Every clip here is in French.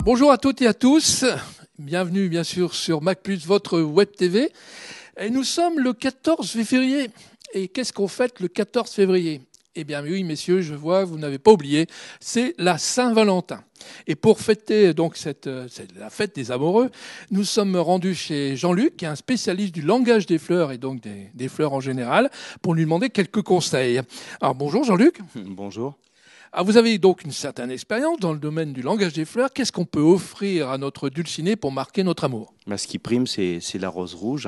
Bonjour à toutes et à tous, bienvenue bien sûr sur Mac+, votre web TV. Et nous sommes le 14 février. Et qu'est-ce qu'on fête le 14 février ? Eh bien oui, messieurs, je vois, vous n'avez pas oublié, c'est la Saint-Valentin. Et pour fêter donc c'est la fête des amoureux, nous sommes rendus chez Jean-Luc, qui est un spécialiste du langage des fleurs et donc des fleurs en général, pour lui demander quelques conseils. Alors bonjour Jean-Luc. Bonjour. Alors vous avez donc une certaine expérience dans le domaine du langage des fleurs. Qu'est-ce qu'on peut offrir à notre dulciné pour marquer notre amour ? Ce qui prime, c'est la rose rouge,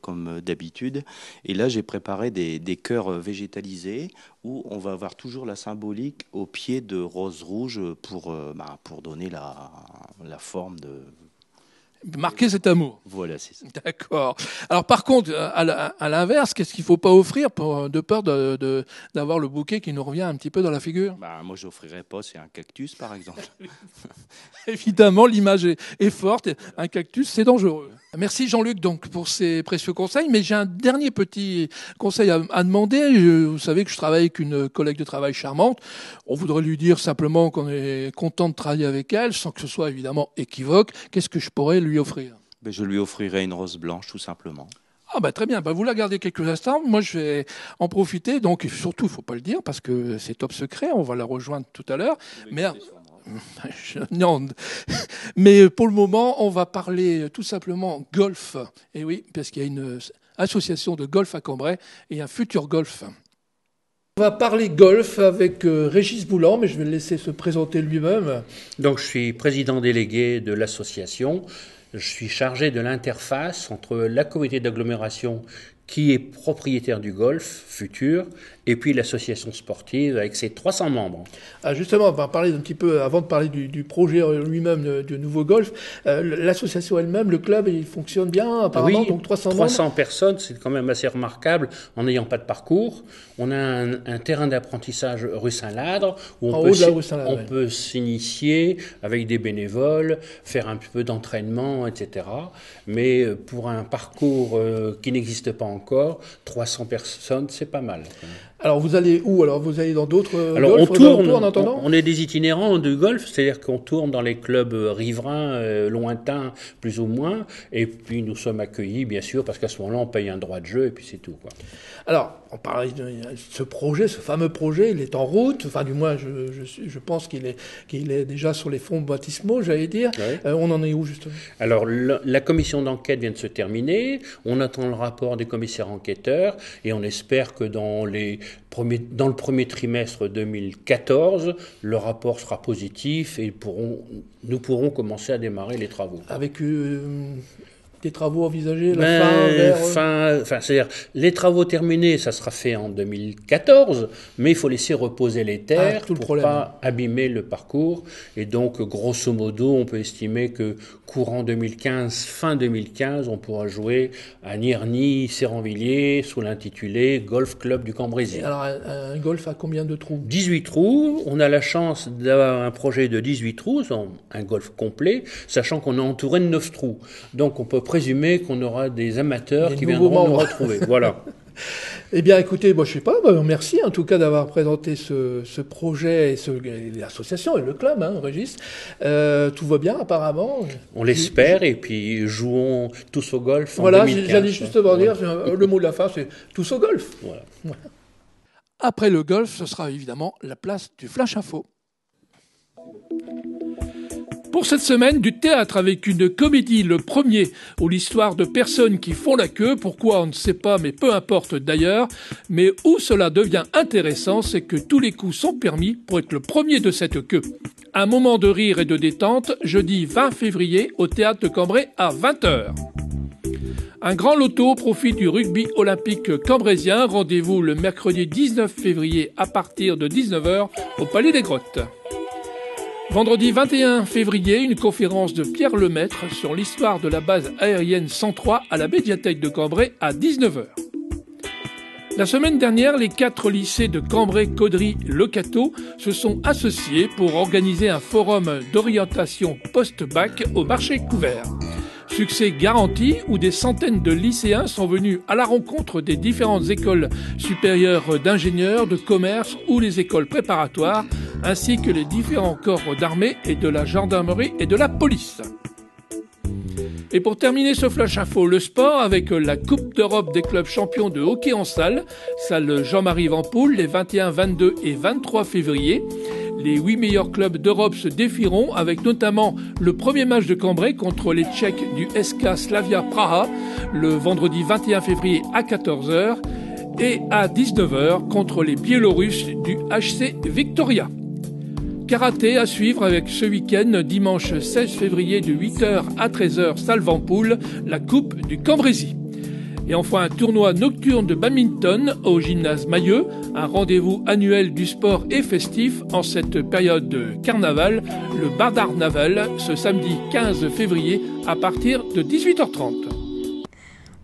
comme d'habitude. Et là, j'ai préparé des cœurs végétalisés où on va avoir toujours la symbolique au pied de rose rouge pour donner la forme de... Marquer cet amour. Voilà, c'est ça. D'accord. Alors par contre, à l'inverse, qu'est-ce qu'il ne faut pas offrir de peur d'avoir le bouquet qui nous revient un petit peu dans la figure ? Moi, je n'offrirais pas, c'est un cactus, par exemple. Évidemment, l'image est forte. Un cactus, c'est dangereux. Merci Jean-Luc donc pour ces précieux conseils. Mais j'ai un dernier petit conseil à demander. Vous savez que je travaille avec une collègue de travail charmante. On voudrait lui dire simplement qu'on est content de travailler avec elle, sans que ce soit évidemment équivoque. Qu'est-ce que je pourrais lui offrir ? Je lui offrirai une rose blanche, tout simplement. Très bien, vous la gardez quelques instants. Moi, je vais en profiter. Donc, surtout, il ne faut pas le dire parce que c'est top secret. On va la rejoindre tout à l'heure. Non, mais pour le moment, on va parler tout simplement golf. Et oui, parce qu'il y a une association de golf à Cambrai et un futur golf. On va parler golf avec Régis Boulan, mais je vais le laisser se présenter lui-même. Donc, je suis président délégué de l'association. Je suis chargé de l'interface entre la communauté d'agglomération qui est propriétaire du golf futur et puis l'association sportive avec ses 300 membres. Justement, on va parler un petit peu, avant de parler du projet lui-même du nouveau golf, l'association elle-même, le club, il fonctionne bien apparemment, oui, donc 300 personnes, c'est quand même assez remarquable en n'ayant pas de parcours. On a un terrain d'apprentissage rue Saint-Ladre où on peut s'initier avec des bénévoles, faire un peu d'entraînement, etc. Mais pour un parcours qui n'existe pas encore, 300 personnes, c'est pas mal. Alors vous allez où ? Alors vous allez dans d'autres golfs ? On tourne en attendant ? On est des itinérants du golf, c'est-à-dire qu'on tourne dans les clubs riverains, lointains, plus ou moins, et puis nous sommes accueillis, bien sûr, parce qu'à ce moment-là, on paye un droit de jeu, et puis c'est tout, quoi. Alors, on parlait de ce projet, ce fameux projet, il est en route, enfin du moins je pense qu'il est déjà sur les fonds baptismaux, j'allais dire. Oui. On en est où justement ? Alors la commission d'enquête vient de se terminer, on attend le rapport des commissaires enquêteurs et on espère que dans le premier trimestre 2014, le rapport sera positif et nous pourrons commencer à démarrer les travaux. Avec des travaux envisagés, c'est-à-dire les travaux terminés, ça sera fait en 2014, mais il faut laisser reposer les terres pour ne pas abîmer le parcours. Et donc, grosso modo, on peut estimer que courant 2015, fin 2015, on pourra jouer à Nierny-Séranvilliers sous l'intitulé Golf Club du Cambrésis. Alors, un golf à combien de trous ? 18 trous. On a la chance d'avoir un projet de 18 trous, un golf complet, sachant qu'on est entouré de 9 trous. Donc, on peut présumer qu'on aura des amateurs qui viendront nous retrouver. Voilà. Eh bien, écoutez, je sais pas, merci en tout cas d'avoir présenté ce projet et l'association et le club, Régis. Tout va bien apparemment. On l'espère et puis jouons tous au golf en 2015. Voilà, j'allais justement dire, le mot de la fin, c'est tous au golf. Voilà. Après le golf, ce sera évidemment la place du Flash Info. Pour cette semaine, du théâtre avec une comédie, le premier, où l'histoire de personnes qui font la queue, pourquoi on ne sait pas, mais peu importe d'ailleurs, mais où cela devient intéressant, c'est que tous les coups sont permis pour être le premier de cette queue. Un moment de rire et de détente, jeudi 20 février, au théâtre de Cambrai à 20h. Un grand loto au profit du rugby olympique cambrésien, rendez-vous le mercredi 19 février à partir de 19h au Palais des Grottes. Vendredi 21 février, une conférence de Pierre Lemaître sur l'histoire de la base aérienne 103 à la médiathèque de Cambrai à 19h. La semaine dernière, les 4 lycées de Cambrai, Caudry, Le Cateau se sont associés pour organiser un forum d'orientation post-bac au marché couvert. Succès garanti où des centaines de lycéens sont venus à la rencontre des différentes écoles supérieures d'ingénieurs, de commerce ou les écoles préparatoires ainsi que les différents corps d'armée et de la gendarmerie et de la police. Et pour terminer ce Flash Info, le sport avec la Coupe d'Europe des clubs champions de hockey en salle Jean-Marie Vampoul, les 21, 22 et 23 février. Les 8 meilleurs clubs d'Europe se défieront avec notamment le premier match de Cambrai contre les Tchèques du SK Slavia Praha le vendredi 21 février à 14h et à 19h contre les Biélorusses du HC Victoria. Karaté à suivre avec ce week-end, dimanche 16 février de 8h à 13h, salle Vampoul, la Coupe du Cambrésis. Et enfin, un tournoi nocturne de badminton au gymnase Mailleux, un rendez-vous annuel du sport et festif en cette période de carnaval, le Badarnaval, ce samedi 15 février à partir de 18h30.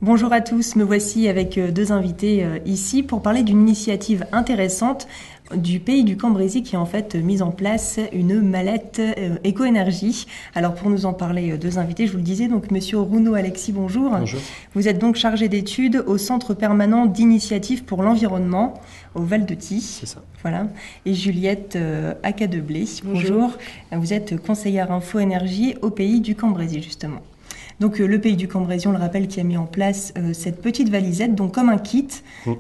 Bonjour à tous, me voici avec deux invités ici pour parler d'une initiative intéressante du pays du Cambrésis qui a en fait mis en place une mallette éco-énergie. Alors pour nous en parler, deux invités, je vous le disais, donc monsieur Rounaud Alexis, bonjour. Bonjour. Vous êtes donc chargé d'études au Centre permanent d'initiative pour l'environnement au Val-de-Thie. C'est ça. Voilà. Et Juliette Acadeblé, bonjour. Vous êtes conseillère info-énergie au pays du Cambrésis justement. Donc le pays du Cambrésis, on le rappelle, qui a mis en place cette petite valisette, donc comme un kit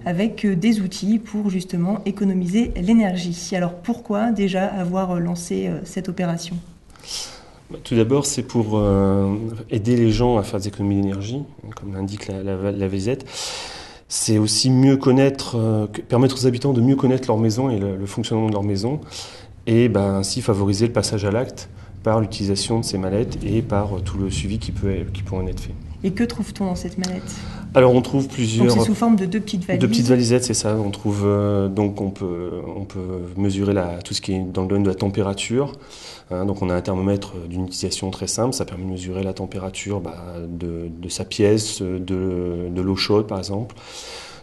avec des outils pour justement économiser l'énergie. Alors pourquoi déjà avoir lancé cette opération ? Tout d'abord, c'est pour aider les gens à faire des économies d'énergie, comme l'indique la valisette. C'est aussi mieux connaître, permettre aux habitants de mieux connaître leur maison et le fonctionnement de leur maison, et ainsi favoriser le passage à l'acte par l'utilisation de ces mallettes et par tout le suivi qui peut en être fait. Et que trouve-t-on dans cette mallette ? Alors on trouve plusieurs... Donc c'est sous forme de deux petites valises. Deux petites valisettes, c'est ça. On trouve donc on peut mesurer tout ce qui est dans le domaine de la température. Donc on a un thermomètre d'une utilisation très simple. Ça permet de mesurer la température de sa pièce, de l'eau chaude par exemple,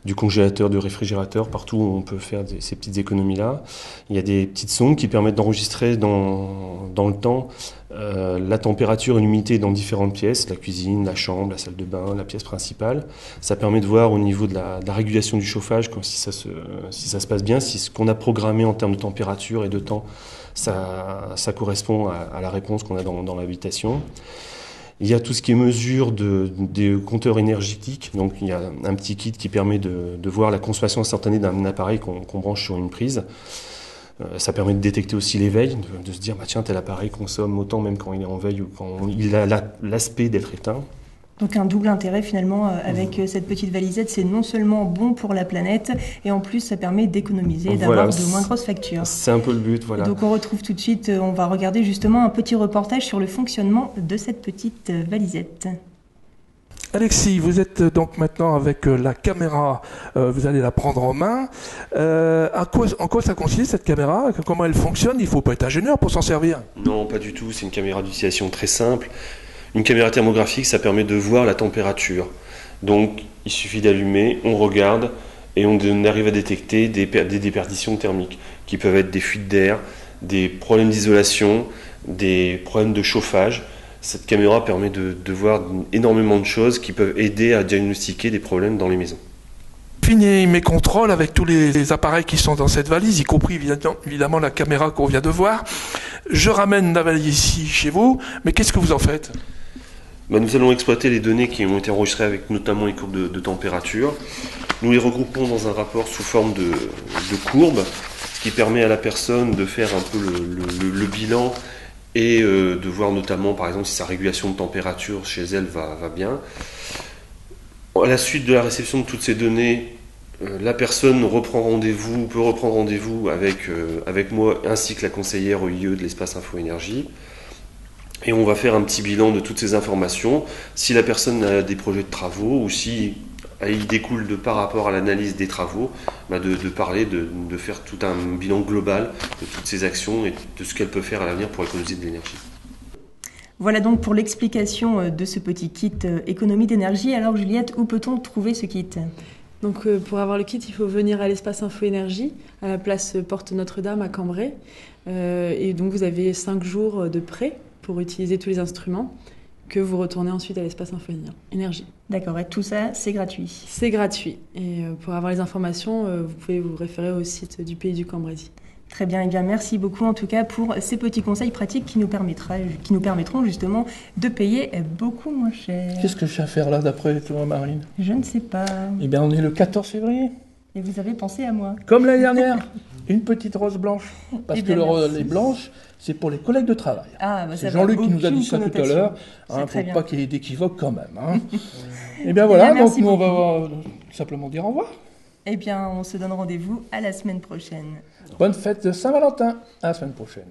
du congélateur, du réfrigérateur, partout où on peut faire ces petites économies-là. Il y a des petites sondes qui permettent d'enregistrer dans le temps la température et l'humidité dans différentes pièces, la cuisine, la chambre, la salle de bain, la pièce principale. Ça permet de voir au niveau de la régulation du chauffage, si ça se passe bien, si ce qu'on a programmé en termes de température et de temps, ça correspond à la réponse qu'on a dans l'habitation. Il y a tout ce qui est mesure des compteurs énergétiques. Donc il y a un petit kit qui permet de voir la consommation instantanée d'un appareil qu'on branche sur une prise. Ça permet de détecter aussi les veilles, de se dire tiens, tel appareil consomme autant même quand il est en veille ou quand il a l'aspect d'être éteint. Donc un double intérêt finalement avec cette petite valisette, c'est non seulement bon pour la planète et en plus ça permet d'économiser, d'avoir de moins grosses factures. C'est un peu le but, voilà. Donc on retrouve tout de suite, on va regarder justement un petit reportage sur le fonctionnement de cette petite valisette. Alexis, vous êtes donc maintenant avec la caméra, vous allez la prendre en main. En quoi ça consiste cette caméra ? Comment elle fonctionne ? Il ne faut pas être ingénieur pour s'en servir. Non, pas du tout, c'est une caméra d'utilisation très simple. Une caméra thermographique, ça permet de voir la température. Donc, il suffit d'allumer, on regarde et on arrive à détecter des déperditions thermiques qui peuvent être des fuites d'air, des problèmes d'isolation, des problèmes de chauffage. Cette caméra permet de voir énormément de choses qui peuvent aider à diagnostiquer des problèmes dans les maisons. Fini mes contrôles avec tous les appareils qui sont dans cette valise, y compris évidemment la caméra qu'on vient de voir. Je ramène la valise ici chez vous, mais qu'est-ce que vous en faites ? Nous allons exploiter les données qui ont été enregistrées avec notamment les courbes de température. Nous les regroupons dans un rapport sous forme de courbes, ce qui permet à la personne de faire un peu le bilan et de voir notamment par exemple si sa régulation de température chez elle va bien. À la suite de la réception de toutes ces données, la personne peut reprendre rendez-vous avec moi ainsi que la conseillère OIE de l'espace Info Énergie. Et on va faire un petit bilan de toutes ces informations. Si la personne a des projets de travaux ou si il découle par rapport à l'analyse des travaux, de faire tout un bilan global de toutes ces actions et de ce qu'elle peut faire à l'avenir pour économiser de l'énergie. Voilà donc pour l'explication de ce petit kit économie d'énergie. Alors Juliette, où peut-on trouver ce kit ? Donc pour avoir le kit, il faut venir à l'espace Info Énergie, à la place Porte Notre-Dame à Cambrai. Et donc vous avez 5 jours de prêt pour utiliser tous les instruments que vous retournez ensuite à l'espace Info Énergie. D'accord, et tout ça, c'est gratuit ? C'est gratuit. Et pour avoir les informations, vous pouvez vous référer au site du pays du Cambrésis. Très bien, et bien merci beaucoup en tout cas pour ces petits conseils pratiques qui nous permettront justement de payer beaucoup moins cher. Qu'est-ce que je vais faire là d'après toi, Marine? Je ne sais pas. Eh bien, on est le 14 février. Et vous avez pensé à moi. Comme l'année dernière, une petite rose blanche. Parce que merci. les blanches, c'est pour les collègues de travail. Ah, bah, c'est Jean-Luc qui nous a dit ça tout à l'heure, pour pas qu'il y ait d'équivoque quand même. Hein. Et bien voilà, donc nous on va simplement dire au revoir. Eh bien, on se donne rendez-vous à la semaine prochaine. Bonne fête de Saint-Valentin. À la semaine prochaine.